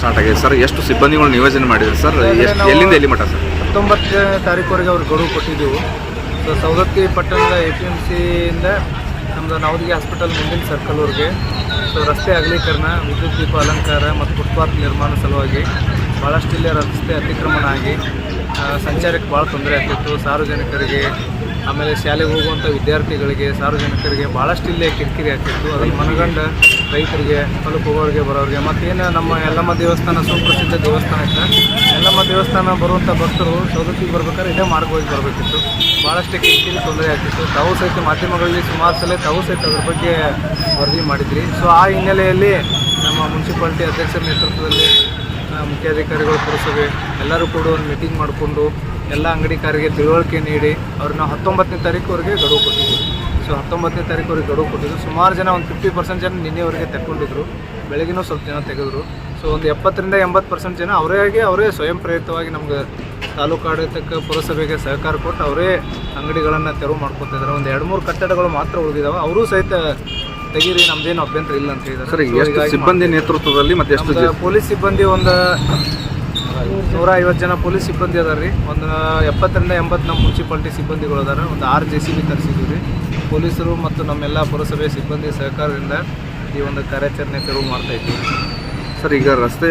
Start ಆಗಿದೆ sir. ಎಷ್ಟು ಸಿಬ್ಬಂದಿಗಳು ನಿಯೋಜನೆ ಮಾಡಿದ್ರು ಸರ್? ಎಲ್ಲಿಂದ ಎಲ್ಲಿ ಮಟ್ಟ ಸರ್? 19ನೇ ತಾರೀಕುವರೆಗೆ ಅವ್ರಿಗೆ ಗಡುವು ಕೊಟ್ಟಿದ್ದೆವು. ಸೊ ಸವದತ್ತಿ ಪಟ್ಟಣದ APMCಯಿಂದ ನಮ್ಮದು ನವದಗಿ ಹಾಸ್ಪಿಟಲ್ ಮುಂದಿನ ಸರ್ಕಲ್ವರೆಗೆ ಸೊ ರಸ್ತೆ ಅಗಲೀಕರಣ, ವಿದ್ಯುತ್ ದೀಪ ಅಲಂಕಾರ ಮತ್ತು ಫುಟ್ಪಾತ್ ನಿರ್ಮಾಣ ಸಲುವಾಗಿ ಭಾಳಷ್ಟು ಇಲ್ಲೇ ರಸ್ತೆ ಅತಿಕ್ರಮಣ ಆಗಿ ಸಂಚಾರಕ್ಕೆ ಭಾಳ ತೊಂದರೆ ಆಗ್ತಿತ್ತು. ಸಾರ್ವಜನಿಕರಿಗೆ, ಆಮೇಲೆ ಶಾಲೆಗೆ ಹೋಗುವಂಥ ವಿದ್ಯಾರ್ಥಿಗಳಿಗೆ, ಸಾರ್ವಜನಿಕರಿಗೆ ಭಾಳಷ್ಟು ಇಲ್ಲೇ ಕಿರಿಕಿರಿ ಆಗ್ತಿತ್ತು. ಅದನ್ನು ಮನಗಂಡು ರೈತರಿಗೆ, ಹೊಲಕ್ಕೆ ಹೋಗೋರಿಗೆ ಬರೋರಿಗೆ, ಮತ್ತೇನು ನಮ್ಮ ಯಲ್ಲಮ್ಮ ದೇವಸ್ಥಾನ ಸುಪ್ರಸಿದ್ಧ ದೇವಸ್ಥಾನ ಇತ್ತು. ಯಲ್ಲಮ್ಮ ದೇವಸ್ಥಾನ ಬರುವಂಥ ಭಕ್ತರು ಸವದತ್ತಿಗೆ ಬರ್ಬೇಕಾದ್ರೆ ಇದೇ ಮಾರ್ಗವಾಗಿ ಬರಬೇಕಿತ್ತು. ಭಾಳಷ್ಟು ಕಿರಿಕಿರಿ ತೊಂದರೆ ಆಗ್ತಿತ್ತು. ತಾವು ಸಹಿತ ಮಾಧ್ಯಮಗಳಲ್ಲಿ ಸುಮಾರು ಸಲ ತಾವು ಸಹಿತ ಅದ್ರ ಬಗ್ಗೆ ವರದಿ ಮಾಡಿದ್ರಿ. ಸೊ ಆ ಹಿನ್ನೆಲೆಯಲ್ಲಿ ನಮ್ಮ ಮುನ್ಸಿಪಾಲ್ಟಿ ಅಧ್ಯಕ್ಷರ ನೇತೃತ್ವದಲ್ಲಿ ಮುಖ್ಯಾಧಿಕಾರಿಗಳು, ಪುರಸಭೆ ಎಲ್ಲರೂ ಕೂಡ ಒಂದು ಮೀಟಿಂಗ್ ಮಾಡಿಕೊಂಡು ಎಲ್ಲ ಅಂಗಡಿಕಾರರಿಗೆ ತಿಳುವಳಿಕೆ ನೀಡಿ ಅವ್ರನ್ನ 19ನೇ ತಾರೀಕುವರೆಗೆ ಗಡುವು ಕೊಟ್ಟಿದ್ದರು. ಸೊ 19ನೇ ತಾರೀಕುವರೆಗೆ ಗಡುವು ಕೊಟ್ಟಿದ್ದು ಸುಮಾರು ಜನ, ಒಂದು 50% ಜನ ನಿನ್ನೆವರೆಗೆ ತಗೊಂಡಿದ್ರು. ಬೆಳಗ್ಗೆನೂ ಸ್ವಲ್ಪ ಜನ ತೆಗೆದ್ರು. ಸೊ ಒಂದು 70ರಿಂದ 80% ಜನ ಅವರೇ ಸ್ವಯಂ ಪ್ರೇರಿತವಾಗಿ ನಮ್ಗೆ ತಾಲೂಕು ಆಡಳಿತಕ್ಕೆ, ಪುರಸಭೆಗೆ ಸಹಕಾರ ಕೊಟ್ಟು ಅವರೇ ಅಂಗಡಿಗಳನ್ನು ತೆರವು ಮಾಡ್ಕೊತಿದ್ದಾರೆ. ಒಂದು 2-3 ಕಟ್ಟಡಗಳು ಮಾತ್ರ ಉಳಿದಿದ್ದಾವೆ. ಅವರೂ ಸಹಿತ ತೆಗೀರಿ, ನಮ್ದೇನು ಅಭ್ಯಂತರ ಇಲ್ಲ ಅಂತ ಹೇಳಿದ್ದಾರೆ. ಸರ್, ಎಷ್ಟು ಸಿಬ್ಬಂದಿ ನೇತೃತ್ವದಲ್ಲಿ ಮತ್ತು ಎಷ್ಟು ಪೊಲೀಸ್ ಸಿಬ್ಬಂದಿ? ಒಂದು 150 ಜನ ಪೊಲೀಸ್ ಸಿಬ್ಬಂದಿ ಅದಾರ ರೀ. ಒಂದು 70ರಿಂದ 80 ನಮ್ಮ ಮುನ್ಸಿಪಾಲ್ಟಿ ಸಿಬ್ಬಂದಿಗಳು ಅದಾರ. ಒಂದು 6 JCB ತರಿಸಿದ್ದೀವಿ ರೀ. ಪೊಲೀಸರು ಮತ್ತು ನಮ್ಮೆಲ್ಲ ಪುರಸಭೆ ಸಿಬ್ಬಂದಿ ಸಹಕಾರದಿಂದ ಈ ಒಂದು ಕಾರ್ಯಾಚರಣೆ ತೆರವು ಮಾಡ್ತಾ ಇದ್ದೀವಿ. ಸರ್, ಈಗ ರಸ್ತೆ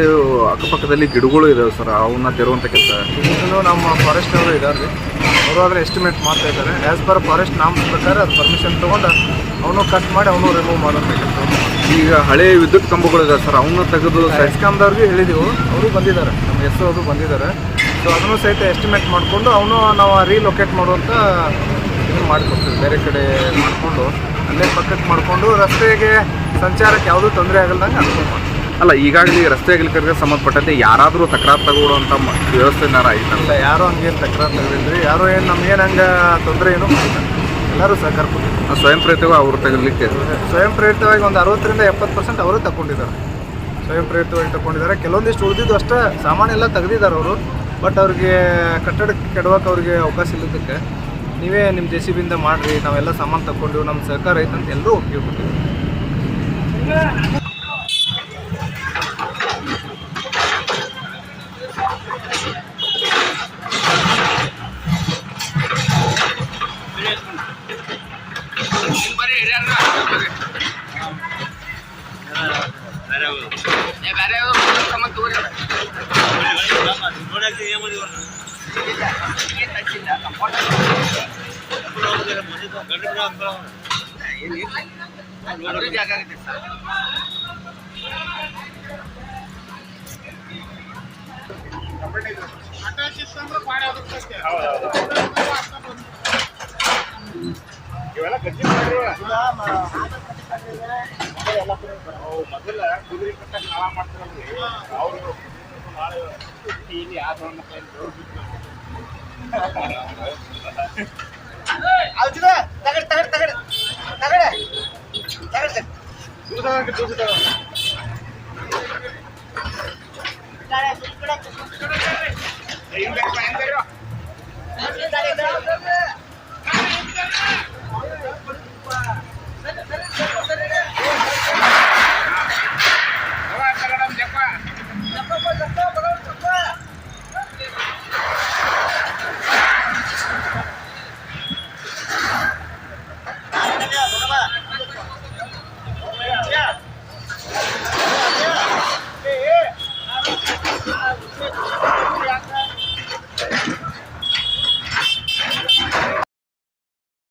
ಅಕ್ಕಪಕ್ಕದಲ್ಲಿ ಗಿಡಗಳು ಇದಾವೆ ಸರ್, ಅವನ್ನ ತೆರುವಂಥ ಕೆಲಸ ಇದನ್ನು ನಮ್ಮ ಫಾರೆಸ್ಟ್ ಅವರು ಇದ್ದಾರೆ ರೀ. ಅವರು ಆದರೆ ಎಸ್ಟಿಮೇಟ್ ಮಾಡ್ತಾ ಇದ್ದಾರೆ. ಆ್ಯಸ್ ಪರ್ ಫಾರೆಸ್ಟ್ ನಾಮ್ಸ್ ಪ್ರಕಾರ ಅದು ಪರ್ಮಿಷನ್ ತೊಗೊಂಡು ಅವನು ಕಟ್ ಮಾಡಿ ಅವನು ರಿಮೂವ್ ಮಾಡೋಂಥ ಕೆಲಸ. ಈಗ ಹಳೆ ವಿದ್ಯುತ್ ಕಂಬಗಳು ಇದಾವೆ ಸರ್, ಅವನ್ನ ತೆಗೆದು ಎಸ್ಕಾಮ್ದವ್ರಿಗೆ ಹೇಳಿದೆವು, ಅವರು ಬಂದಿದ್ದಾರೆ, ನಮ್ಮ ಅವರು ಬಂದಿದ್ದಾರೆ. ಸೊ ಅದನ್ನು ಸಹಿತ ಎಸ್ಟಿಮೇಟ್ ಮಾಡಿಕೊಂಡು ಅವನು ನಾವು ರೀಲೊಕೇಟ್ ಮಾಡುವಂಥ ಇದನ್ನು ಮಾಡಿಕೊಡ್ತೀವಿ. ಬೇರೆ ಕಡೆ ಮಾಡಿಕೊಂಡು ಅಲ್ಲೇ ಪಕ್ಕಕ್ಕೆ ಮಾಡಿಕೊಂಡು ರಸ್ತೆಗೆ ಸಂಚಾರಕ್ಕೆ ಯಾವುದೂ ತೊಂದರೆ ಆಗಲ್ದಂಗೆ ಅನುಕೂಲ ಮಾಡ್ತೀವಿ. ಅಲ್ಲ, ಈಗಾಗಲೇ ರಸ್ತೆ ಅಗಲೀಕರಣಕ್ಕೆ ಸಂಬಂಧಪಟ್ಟಂತೆ ಯಾರಾದರೂ ತಕರಾರು ತಗೊಳ್ಳೋಂಥ ವ್ಯವಸ್ಥೆ ಏನಾರು ಆಯ್ತಲ್ಲ? ಯಾರೂ ಹಂಗೇನು ತಕರಾರು ತಗೊಳಿದ್ರಿ, ಯಾರೂ ಏನು ನಮಗೇನು ಹಂಗೆ ತೊಂದರೆ ಏನೂ ಮಾಡಿಲ್ಲ. ಎಲ್ಲರೂ ಸಹಕಾರ ಕೊಟ್ಟಿದ್ದಾರೆ. ಸ್ವಯಂ ಪ್ರೇರಿತವಾಗಿ ಅವರು ತೆಗಲಿಕ್ಕೆ ಸ್ವಯಂ ಪ್ರೇರಿತವಾಗಿ ಒಂದು 60ರಿಂದ 70% ಅವರೇ ತಗೊಂಡಿದ್ದಾರೆ. ಸ್ವಯಂ ಪ್ರೇರಿತವಾಗಿ ತಗೊಂಡಿದ್ದಾರೆ. ಕೆಲವೊಂದಿಷ್ಟು ಉಳಿದಿದ್ದು ಅಷ್ಟೇ ಸಾಮಾನೆಲ್ಲ ತೆಗೆದಿದ್ದಾರೆ ಅವರು. ಬಟ್ ಅವ್ರಿಗೆ ಕಟ್ಟಡಕ್ಕೆ ಕೆಡವಕ್ಕೆ ಅವ್ರಿಗೆ ಅವಕಾಶ ಇಲ್ಲದಕ್ಕೆ ನೀವೇ ನಿಮ್ಮ JCBಯಿಂದ ಮಾಡಿರಿ, ನಾವೆಲ್ಲ ಸಾಮಾನು ತಗೊಂಡಿವಿ, ನಮ್ಮ ಸಹಕಾರ ಐತಂತ ಎಲ್ಲರೂ ಒಪ್ಪಿಗೆ ಕೊಟ್ಟಿದ್ದೀವಿ. ಇವೆಲ್ಲ ಗಟ್ಟಿ ಮೊದಲ ಕುದುರೆ ಕಟ್ಟಕ್ಕೆ ನಾಳ ಮಾಡ್ತಾರಲ್ರಿ ಅವರು ಇಲ್ಲಿ ತಗಡೆ